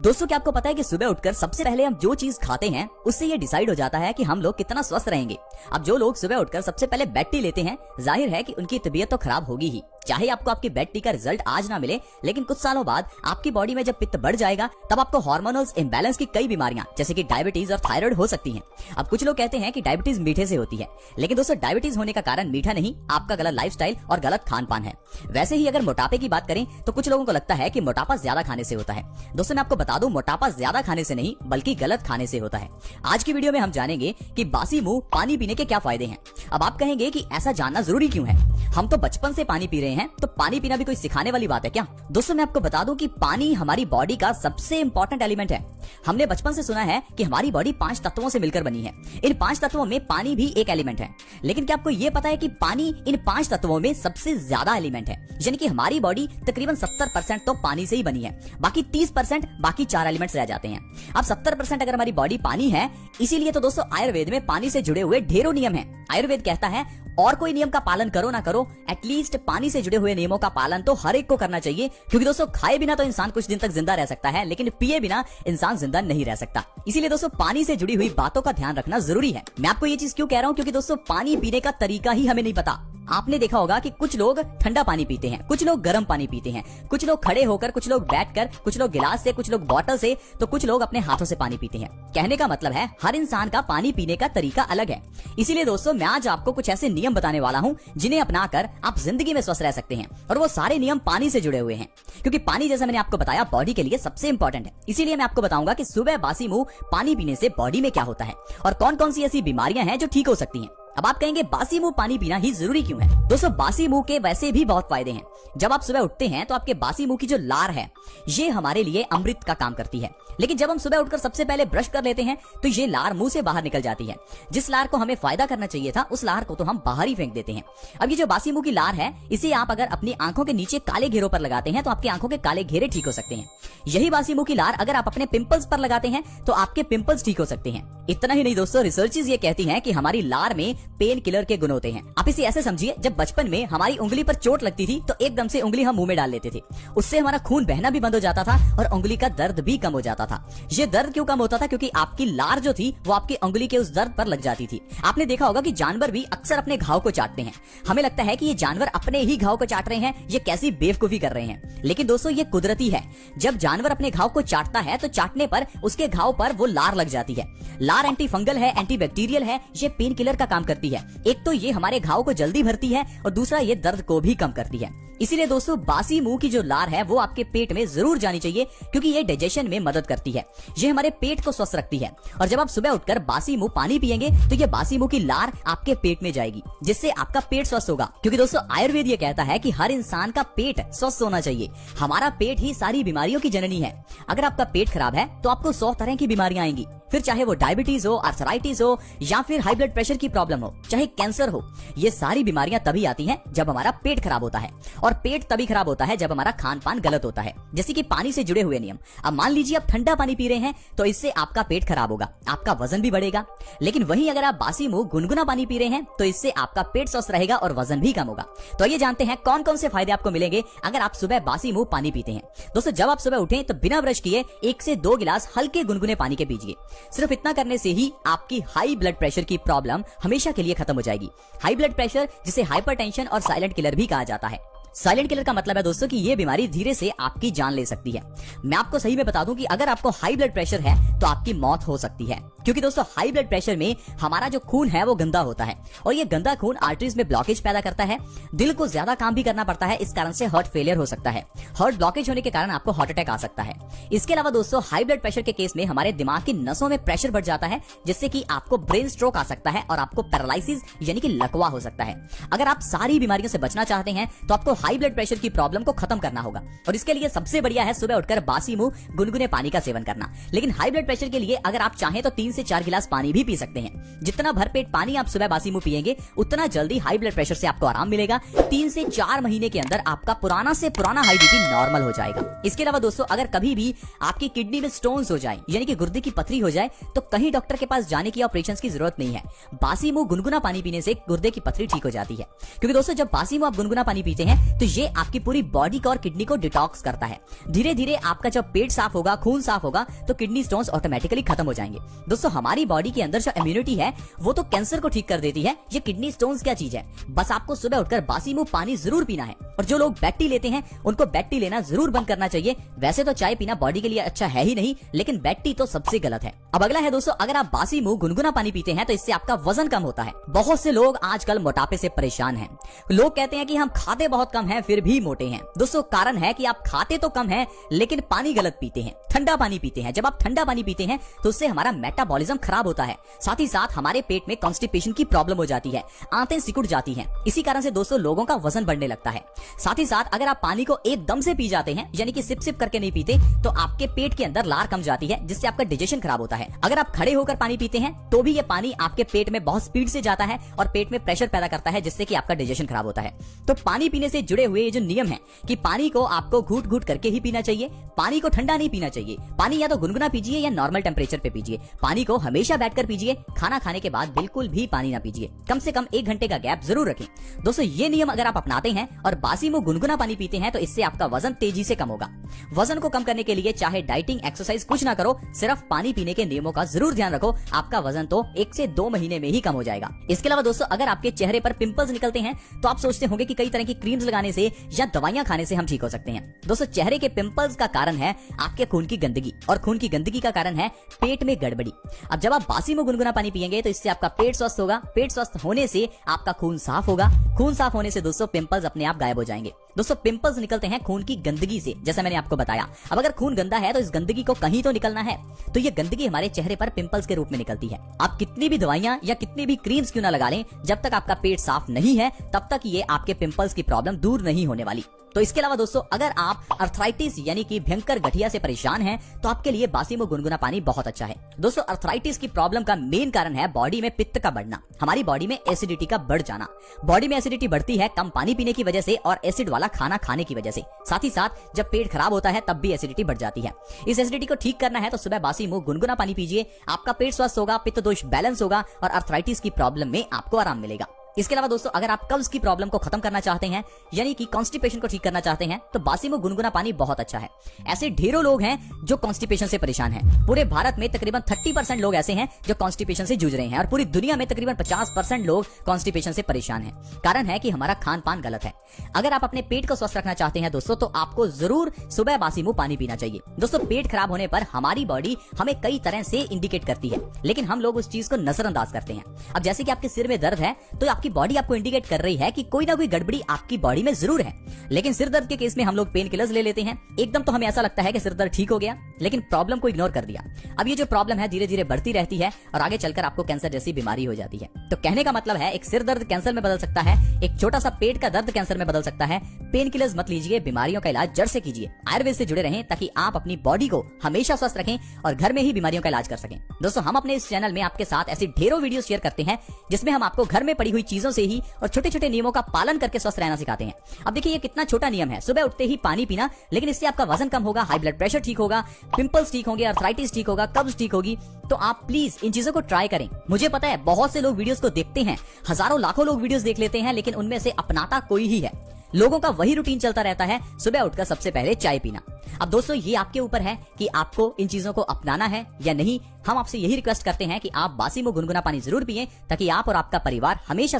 दोस्तों, क्या आपको पता है कि सुबह उठकर सबसे पहले हम जो चीज खाते हैं उससे ये डिसाइड हो जाता है कि हम लोग कितना स्वस्थ रहेंगे। अब जो लोग सुबह उठकर सबसे पहले बेड टी लेते हैं, जाहिर है कि उनकी तबीयत तो खराब होगी ही। चाहे आपको आपकी बेड टी का रिजल्ट आज ना मिले, लेकिन कुछ सालों बाद आपकी बॉडी में जब पित्त बढ़ जाएगा तब आपको हार्मोनल इम्बैलेंस की कई बीमारियां जैसे कि डायबिटीज और थायराइड हो सकती हैं। अब कुछ लोग कहते हैं कि डायबिटीज मीठे से होती है, लेकिन दोस्तों डायबिटीज होने का कारण मीठा नहीं, आपका गलत लाइफस्टाइल और गलत खान पान है। वैसे ही अगर मोटापे की बात करें तो कुछ लोगों को लगता है कि मोटापा ज्यादा खाने से होता है। दोस्तों मैं आपको बता दूं, मोटापा ज्यादा खाने से नहीं बल्कि गलत खाने से होता है। आज की वीडियो में हम जानेंगे कि बासी मुंह पानी पीने के क्या फायदे हैं। अब आप कहेंगे कि ऐसा जानना जरूरी क्यों है, हम तो बचपन से पानी पी रहे हैं, तो पानी पीना भी कोई सिखाने वाली बात है क्या? दोस्तों मैं आपको बता दूं कि पानी हमारी बॉडी का सबसे इंपॉर्टेंट एलिमेंट है। हमने बचपन से सुना है कि हमारी बॉडी 5 तत्वों से मिलकर बनी है। इन 5 तत्वों में पानी भी एक एलिमेंट है, लेकिन क्या आपको यह पता है कि पानी इन 5 तत्वों में सबसे ज्यादा एलिमेंट है? यानी कि हमारी बॉडी तकरीबन 70% तो पानी से ही बनी है, बाकी 30% बाकी 4 एलिमेंट्स रह जाते हैं। अब 70% अगर हमारी बॉडी पानी है, इसीलिए तो दोस्तों आयुर्वेद में पानी से जुड़े हुए ढेरों नियम हैं। आयुर्वेद कहता है और कोई नियम का पालन करो ना करो, एटलीस्ट पानी से जुड़े हुए नियमों का पालन तो हर एक को करना चाहिए, क्योंकि दोस्तों खाए बिना तो इंसान कुछ दिन तक जिंदा रह सकता है, लेकिन पिए बिना इंसान जिंदा नहीं रह सकता। इसीलिए दोस्तों पानी से जुड़ी हुई बातों का ध्यान रखना जरूरी है। मैं आपको ये चीज क्यों कह रहा हूँ, क्योंकि दोस्तों पानी पीने का तरीका ही हमें नहीं पता। आपने देखा होगा कि कुछ लोग ठंडा पानी पीते हैं, कुछ लोग गर्म पानी पीते हैं, कुछ लोग खड़े होकर, कुछ लोग बैठकर, कुछ लोग गिलास से, कुछ लोग बोतल से, तो कुछ लोग अपने हाथों से पानी पीते हैं। कहने का मतलब है हर इंसान का पानी पीने का तरीका अलग है। इसीलिए दोस्तों मैं आज आपको कुछ ऐसे नियम बताने वाला हूं जिन्हें अपनाकर आप जिंदगी में स्वस्थ रह सकते हैं, और वो सारे नियम पानी से जुड़े हुए हैं। क्योंकि पानी, जैसा मैंने आपको बताया, बॉडी के लिए सबसे इंपॉर्टेंट है। इसीलिए मैं आपको बताऊंगा कि सुबह बासी मुंह पानी पीने से बॉडी में क्या होता है और कौन कौन सी ऐसी बीमारियां हैं जो ठीक हो सकती हैं। अब आप कहेंगे बासी मुंह पानी पीना ही जरूरी क्यों है? दोस्तों बासी मुंह के वैसे भी बहुत फायदे हैं। जब आप सुबह उठते हैं तो आपके बासी मुंह की जो लार है ये हमारे लिए अमृत का काम करती है, लेकिन जब हम सुबह उठकर सबसे पहले ब्रश कर लेते हैं तो ये लार मुंह से बाहर निकल जाती है। जिस लार को हमें फायदा करना चाहिए था उस लार को तो हम बाहर ही फेंक देते हैं। अब ये जो बासी मुंह की लार है, इसे आप अगर अपनी आंखों के नीचे काले घेरों पर लगाते हैं तो आपकी आंखों के काले घेरे ठीक हो सकते हैं। यही बासी मुंह की लार अगर आप अपने पिंपल्स पर लगाते हैं तो आपके पिंपल्स ठीक हो सकते हैं। इतना ही नहीं दोस्तों, रिसर्चेस ये कहती हैं कि हमारी लार में पेन किलर के गुण होते हैं। आप इसे ऐसे समझिए, जब बचपन में हमारी उंगली पर चोट लगती थी तो एकदम से उंगली हम मुंह में डाल लेते थे, उससे हमारा खून बहना भी बंद हो जाता था और उंगली का दर्द भी कम हो जाता था। ये दर्द क्यों कम होता था? क्योंकि आपकी लार जो थी वो आपकी उंगली के उस दर्द पर लग जाती थी। आपने देखा होगा कि जानवर भी अक्सर अपने घाव को चाटते हैं। हमें लगता है कि ये जानवर अपने ही घाव को चाट रहे हैं, ये कैसी बेवकूफी कर रहे हैं, लेकिन दोस्तों ये कुदरती है। जब जानवर अपने घाव को चाटता है तो चाटने पर उसके घाव पर वो लार लग जाती है। लार एंटी फंगल है, एंटी बैक्टीरियल है, ये पेन किलर का काम करती है। एक तो ये हमारे घाव को जल्दी भरती है और दूसरा ये दर्द को भी कम करती है। इसीलिए दोस्तों बासी मुंह की जो लार है वो आपके पेट में जरूर जानी चाहिए, क्योंकि ये डाइजेशन में मदद करती है, ये हमारे पेट को स्वस्थ रखती है। और जब आप सुबह उठकर बासी मुंह पानी पिएंगे तो ये बासी मुंह की लार आपके पेट में जाएगी, जिससे आपका पेट स्वस्थ होगा। क्योंकि दोस्तों आयुर्वेद ये कहता है कि हर इंसान का पेट स्वस्थ होना चाहिए। हमारा पेट ही सारी बीमारियों की जननी है। अगर आपका पेट खराब है तो आपको 100 तरह की बीमारियां आएंगी, फिर चाहे वो डायबिटीज हो, आर्थराइटिस हो, या फिर हाई ब्लड प्रेशर की प्रॉब्लम हो, चाहे कैंसर हो। ये सारी बीमारियां तभी आती हैं जब हमारा पेट खराब होता है, और पेट तभी खराब होता है जब हमारा खान पान गलत होता है। जैसे कि पानी से जुड़े हुए नियम। अब मान लीजिए आप ठंडा पानी पी रहे हैं तो इससे आपका पेट खराब होगा, आपका वजन भी बढ़ेगा। लेकिन वहीं अगर आप बासी मुंह गुनगुना पानी पी रहे हैं तो इससे आपका पेट स्वस्थ रहेगा और वजन भी कम होगा। तो ये जानते हैं कौन कौन से फायदे आपको मिलेंगे अगर आप सुबह बासी मुंह पानी पीते हैं। दोस्तों जब आप सुबह उठें तो बिना ब्रश किए 1 से 2 गिलास हल्के गुनगुने पानी के पीजिए। सिर्फ इतना करने से ही आपकी हाई ब्लड प्रेशर की प्रॉब्लम हमेशा के लिए खत्म हो जाएगी। हाई ब्लड प्रेशर, जिसे हाइपरटेंशन और साइलेंट किलर भी कहा जाता है। साइलेंट किलर का मतलब है दोस्तों कि ये बीमारी धीरे से आपकी जान ले सकती है। मैं आपको सही में बता दूं कि अगर आपको हाई ब्लड प्रेशर है तो आपकी मौत हो सकती है, क्योंकि दोस्तों हाई ब्लड प्रेशर में हमारा जो खून है वो गंदा होता है, और ये गंदा खून आर्टरीज में ब्लॉकेज पैदा करता है। दिल को ज्यादा काम भी करना पड़ता है, इस कारण से हार्ट फेलियर हो सकता है। हार्ट ब्लॉकेज होने के कारण आपको हार्ट अटैक आ सकता है। इसके अलावा दोस्तों हाई ब्लड प्रेशर के केस में हमारे दिमाग की नसों में प्रेशर बढ़ जाता है, जिससे कि आपको ब्रेन स्ट्रोक आ सकता है और आपको पैरालिसिस यानी कि लकवा हो सकता है। अगर आप सारी बीमारियों से बचना चाहते हैं तो आपको हाई ब्लड प्रेशर की प्रॉब्लम को खत्म करना होगा, और इसके लिए सबसे बढ़िया है सुबह उठकर बासी मुंह गुनगुने पानी का सेवन करना। लेकिन हाई ब्लड प्रेशर के लिए अगर आप चाहें तो 3 से 4 गिलास पानी भी पी सकते हैं। जितना भरपेट पानी आप सुबह बासी मुंह पिएंगे उतना जल्दी हाई ब्लड प्रेशर से आपको आराम मिलेगा। 3 से 4 महीने के अंदर आपका पुराना से पुराना हाई बीपी नॉर्मल हो जाएगा। इसके अलावा दोस्तों, अगर कभी भी आपकी किडनी में स्टोन्स हो जाए यानी कि गुर्दे की पथरी हो जाए तो कहीं डॉक्टर के पास जाने की ऑपरेशन की जरूरत नहीं है। बासी मुंह गुनगुना पानी पीने से गुर्दे की पथरी ठीक हो जाती है। क्योंकि दोस्तों, जब बासी मुंह आप गुनगुना पानी पीते हैं तो ये आपकी पूरी बॉडी को और किडनी को डिटॉक्स करता है। धीरे धीरे आपका जब पेट साफ होगा, खून साफ होगा तो किडनी स्टोन्स ऑटोमेटिकली खत्म हो जाएंगे। दोस्तों, हमारी बॉडी के अंदर जो इम्यूनिटी है वो तो कैंसर को ठीक कर देती है। ये किडनी स्टोन्स क्या चीज है? बस आपको सुबह उठकर बासी मुंह पानी जरूर पीना है। और जो लोग बेड टी लेते हैं उनको बेड टी लेना जरूर बंद करना चाहिए। वैसे तो चाय पीना बॉडी के लिए अच्छा है ही नहीं, लेकिन बेड टी तो सबसे गलत है। अब अगला है दोस्तों, अगर आप बासी मुंह गुनगुना पानी पीते हैं तो इससे आपका वजन कम होता है। बहुत से लोग आजकल मोटापे से परेशान हैं। लोग कहते हैं कि हम खाते बहुत कम हैं फिर भी मोटे हैं। दोस्तों, कारण है कि आप खाते तो कम हैं लेकिन पानी गलत पीते हैं, ठंडा पानी पीते हैं। जब आप ठंडा पानी पीते हैं तो उससे हमारा मेटाबॉलिज्म खराब होता है। साथ ही साथ हमारे पेट में कॉन्स्टिपेशन की प्रॉब्लम हो जाती है, आंतें सिकुड़ जाती हैं। इसी कारण से दोस्तों लोगों का वजन बढ़ने लगता है। साथ ही साथ अगर आप पानी को एकदम से पी जाते हैं यानी कि सिप सिप करके नहीं पीते तो आपके पेट के अंदर लार कम जाती है, जिससे आपका डाइजेशन खराब होता है। अगर आप खड़े होकर पानी पीते हैं तो भी ये पानी आपके पेट में बहुत स्पीड से जाता है और पेट में प्रेशर पैदा करता है, जिससे कि आपका डाइजेशन खराब होता है। तो पानी पीने से जुड़े हुए ये जो नियम है कि पानी को आपको घूट घूट करके ही पीना चाहिए, पानी को ठंडा नहीं पीना चाहिए। पानी या तो गुनगुना पीजिए या नॉर्मल टेम्परेचर पे पीजिए। पानी को हमेशा बैठकर पीजिए। खाना खाने के बाद बिल्कुल भी पानी ना पीजिए। कम से कम 1 घंटे का गैप जरूर रखें। दोस्तों, ये नियम अगर आप अपनाते हैं और बासी मुंह गुनगुना पानी पीते हैं तो इससे आपका वजन तेजी से कम होगा। वजन को कम करने के लिए चाहे डाइटिंग, एक्सरसाइज कुछ ना करो, सिर्फ पानी पीने के नियमों का जरूर ध्यान रखो। आपका वजन तो 1 से 2 महीने में ही कम हो जाएगा। इसके अलावा दोस्तों, अगर आपके चेहरे पर पिंपल्स निकलते हैं तो आप सोचते होंगे कि कई तरह की क्रीम्स लगाने से या दवाइयां खाने से हम ठीक हो सकते हैं। दोस्तों, चेहरे के पिंपल्स का कारण है आपके खून की गंदगी और खून की गंदगी का कारण है पेट में गड़बड़ी। अब जब आप बासी मुंह गुनगुना पानी पिएंगे तो इससे आपका पेट स्वस्थ होगा। पेट स्वस्थ होने से आपका खून साफ होगा। खून साफ होने से दोस्तों पिंपल्स अपने आप गायब हो जाएंगे। दोस्तों, पिंपल्स निकलते हैं खून की गंदगी से, जैसा मैंने आपको बताया। अब अगर खून गंदा है तो इस गंदगी को कहीं तो निकलना है, तो ये गंदगी हमारे चेहरे पर पिंपल्स के रूप में निकलती है। आप कितनी भी दवाइयां या कितनी भी क्रीम्स क्यों ना लगा लें, जब तक आपका पेट साफ नहीं है तब तक ये आपके पिंपल्स की प्रॉब्लम दूर नहीं होने वाली। तो इसके अलावा दोस्तों, अगर आप अर्थराइटिस यानी कि भयंकर गठिया से परेशान हैं तो आपके लिए बासी मुंह गुनगुना पानी बहुत अच्छा है। दोस्तों, अर्थराइटिस की प्रॉब्लम का मेन कारण है बॉडी में पित्त का बढ़ना, हमारी बॉडी में एसिडिटी का बढ़ जाना। बॉडी में एसिडिटी बढ़ती है कम पानी पीने की वजह से और एसिड वाला खाना खाने की वजह से। साथ ही साथ जब पेट खराब होता है तब भी एसिडिटी बढ़ जाती है। इस एसिडिटी को ठीक करना है तो सुबह बासी मुंह गुनगुना पानी पीजिए। आपका पेट स्वस्थ होगा, पित्त दोष बैलेंस होगा और अर्थराइटिस की प्रॉब्लम में आपको आराम मिलेगा। इसके अलावा दोस्तों, अगर आप कब्ज की प्रॉब्लम को खत्म करना चाहते हैं यानी कि कॉन्स्टिपेशन को ठीक करना चाहते हैं तो बासी मुंह गुनगुना पानी बहुत अच्छा है। ऐसे ढेरों लोग हैं जो कॉन्स्टिपेशन से परेशान हैं। पूरे भारत में तकरीबन 30% लोग ऐसे हैं जो कॉन्स्टिपेशन से जूझ रहे हैं और पूरी दुनिया में तकरीबन 50% लोग कॉन्स्टिपेशन से परेशान हैं। कारण है कि हमारा खान पान गलत है। अगर आप अपने पेट को स्वस्थ रखना चाहते हैं दोस्तों, तो आपको जरूर सुबह बासी मुंह पानी पीना चाहिए। दोस्तों, पेट खराब होने पर हमारी बॉडी हमें कई तरह से इंडिकेट करती है, लेकिन हम लोग उस चीज को नजरअंदाज करते हैं। अब जैसे कि आपके सिर में दर्द है तो आपकी बॉडी आपको इंडिकेट कर रही है कि कोई ना कोई गड़बड़ी आपकी बॉडी में जरूर है। लेकिन सिर दर्द के केस में हम लोग पेन किलर्स ले लेते हैं। एकदम तो हमें ऐसा लगता है कि सिर दर्द ठीक हो गया, लेकिन प्रॉब्लम को इग्नोर कर दिया। अब ये जो प्रॉब्लम है धीरे धीरे बढ़ती रहती है और आगे चलकर आपको कैंसर जैसी बीमारी हो जाती है। तो कहने का मतलब है, एक सिर दर्द कैंसर में बदल सकता है, एक छोटा सा पेट का दर्द कैंसर में बदल सकता है। पेन किलर्स मत लीजिए, बीमारियों का इलाज जड़ से कीजिए। आयुर्वेद से जुड़े रहें ताकि आप अपनी बॉडी को हमेशा स्वस्थ रखें और घर में ही बीमारियों का इलाज कर सकें। दोस्तों, हम अपने इस चैनल में आपके साथ ऐसी ढेरों वीडियो शेयर करते हैं जिसमें हम आपको घर में पड़ी हुई चीजों से ही और छोटे छोटे नियमों का पालन करके स्वस्थ रहना सिखाते हैं। अब देखिए, ये कितना छोटा नियम है, सुबह उठते ही पानी पीना, लेकिन इससे आपका वजन कम होगा, हाई ब्लड प्रेशर ठीक होगा, पिंपल्स ठीक होंगे, अर्थराइटिस ठीक होगा, कब्ज ठीक होगी। तो आप प्लीज इन चीजों को ट्राई करें। मुझे पता है बहुत से लोग वीडियोस को देखते हैं, हजारों लाखों लोग वीडियोस देख लेते हैं, लेकिन उनमें से अपनाता कोई ही है। लोगों का वही रूटीन चलता रहता है, सुबह उठकर सबसे पहले चाय पीना। अब दोस्तों, ये आपके ऊपर है कि आपको इन चीजों को अपनाना है या नहीं। हम आपसे यही रिक्वेस्ट करते हैं कि आप बासी मुंह गुनगुना पानी जरूर पिएं ताकि आप और आपका परिवार हमेशा